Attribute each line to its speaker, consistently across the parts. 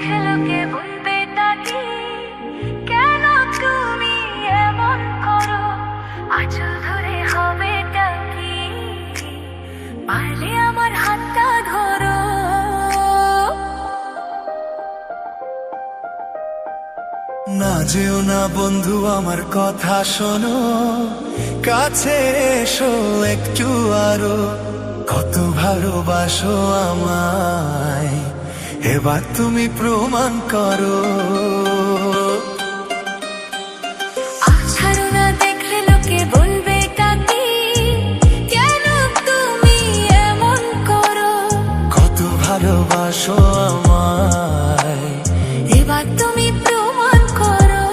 Speaker 1: দেখে লোকে বলবে তাকে, কেন তুমি এমন করো, আঁচল ধরে হবে টাকি, পারলে আমার হাতটা ধরো।
Speaker 2: না যেও না বন্ধু আমার কথা শোনো, কাছে এসো একটু আরো, কত ভালোবাসো আমায় এবার তুমি প্রমাণ করো।
Speaker 1: ছাড়ো না দেখলে লোকে বলবে তাকে, কেন তুমি এমন করো,
Speaker 2: কত ভালোবাসো আমায়
Speaker 1: এবার তুমি প্রমাণ করো।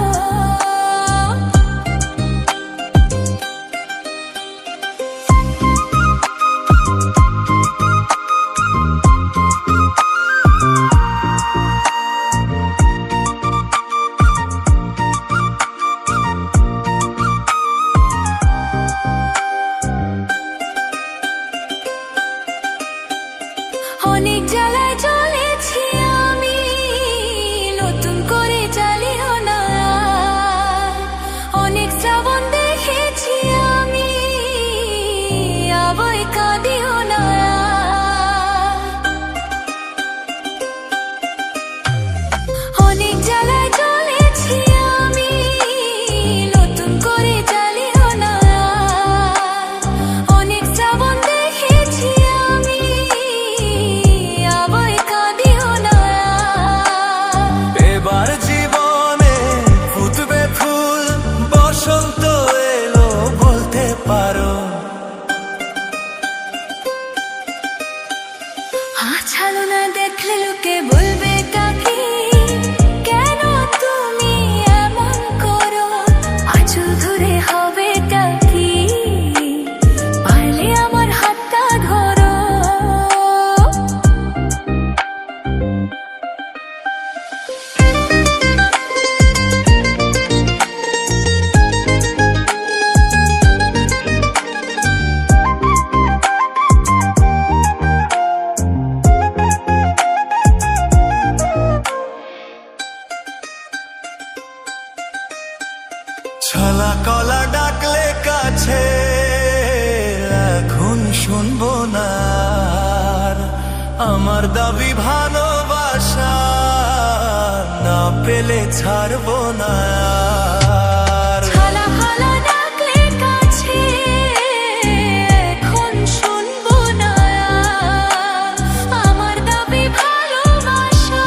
Speaker 1: অনেক জ্বালায় চলেছি আমি, নতুন করে জ্বালিও না। অনেক শ্রাবণ দেখেছি আমি, আবার কাঁদিও না। অনেক জ্বালায় চলেছি আমি, নতুন করে জ্বালিও না। অনেক শ্রাবণ দেখেছি আমি, আবার কাঁদিও না।
Speaker 2: এবার জীবনে ফুটবে ফুল, বসন্ত এলো বলতে পারো।
Speaker 1: ছাড়ো না দেখলে লোকে বলবে তাকে, কেন তুমি এমন করো, আঁচল ধরে হবে টাকি, পারলে আমার হাতটা ধরো।
Speaker 2: ছলা কলা ডাকলে কাছে এখন শুনবো না আর, আমার দাবি ভালোবাসা না পেলে ছাড়বো না আর।
Speaker 1: ছালা খালা ডাকলে কাছে এখন শুনবো না, আমার দাবি ভালোবাসা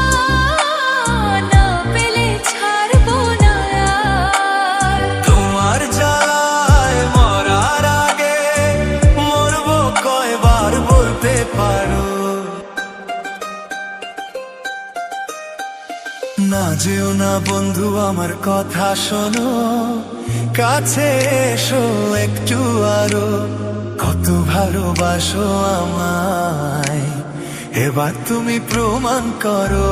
Speaker 1: না পেলে ছাড়বো না।
Speaker 2: তোমার জ্বালায় মরার আগে মরবো কয়বার বলতে পারো। না যেও না বন্ধু আমার কথা শোনো, কাছে এসো একটু আরো, কত ভালোবাসো আমায় এবার তুমি প্রমাণ করো।